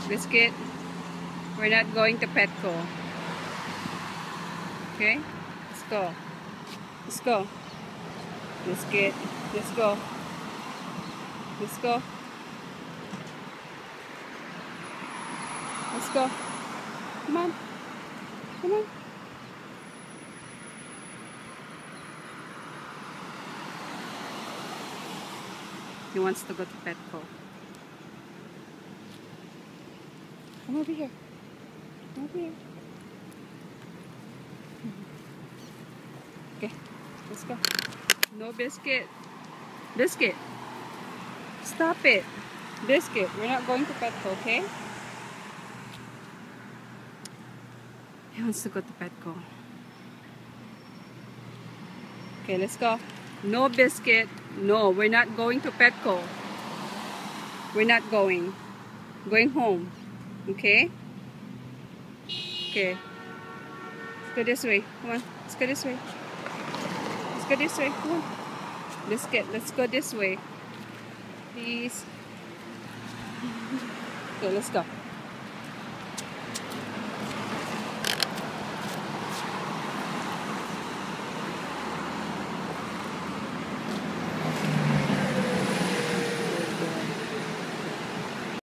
Biscuit, we're not going to Petco. Okay? Let's go. Let's go. Biscuit, let's go. Let's go. Let's go. Come on. Come on. He wants to go to Petco. Come over here. Come over here. Okay, let's go. No Biscuit. Biscuit. Stop it. Biscuit, we're not going to Petco, okay? He wants to go to Petco. Okay, let's go. No Biscuit. No, we're not going to Petco. We're not going. Going home. Okay? Okay. Let's go this way. Come on. Let's go this way. Let's go this way. Come on. Biscuit, let's go this way. Please. Okay, let's go.